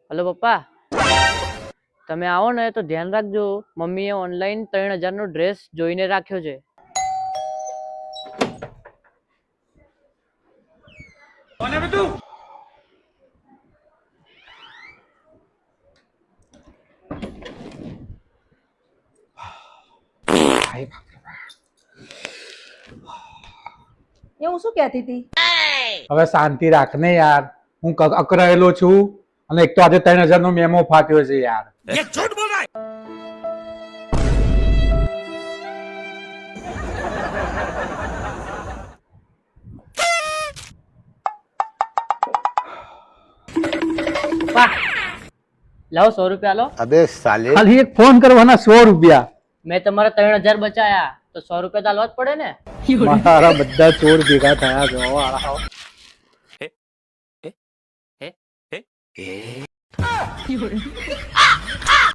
Hello પપ્પા, તમે આવો ને તો ધ્યાન રાખજો. મમ્મીએ ઓનલાઈન 3000 નો ડ્રેસ જોઈને રાખ્યો છે. એ હું શું કહેતી હતી? હવે શાંતિ રાખ ને યાર. હું અકરાયેલો છું અને એક તો આજે 3000 નો મેમો ફાટ્યો છે યાર. પપ્પા લાવો 100 રૂપિયા લો. अबे साले ખાલી એક ફોન કરવાના 100 રૂપિયા. મેં તમારા 3000 બચાયા તો 100 રૂપિયા તો આલવા જ પડે ને. મારા બધા ચોર ભેગા થયા છે. હવે આળા.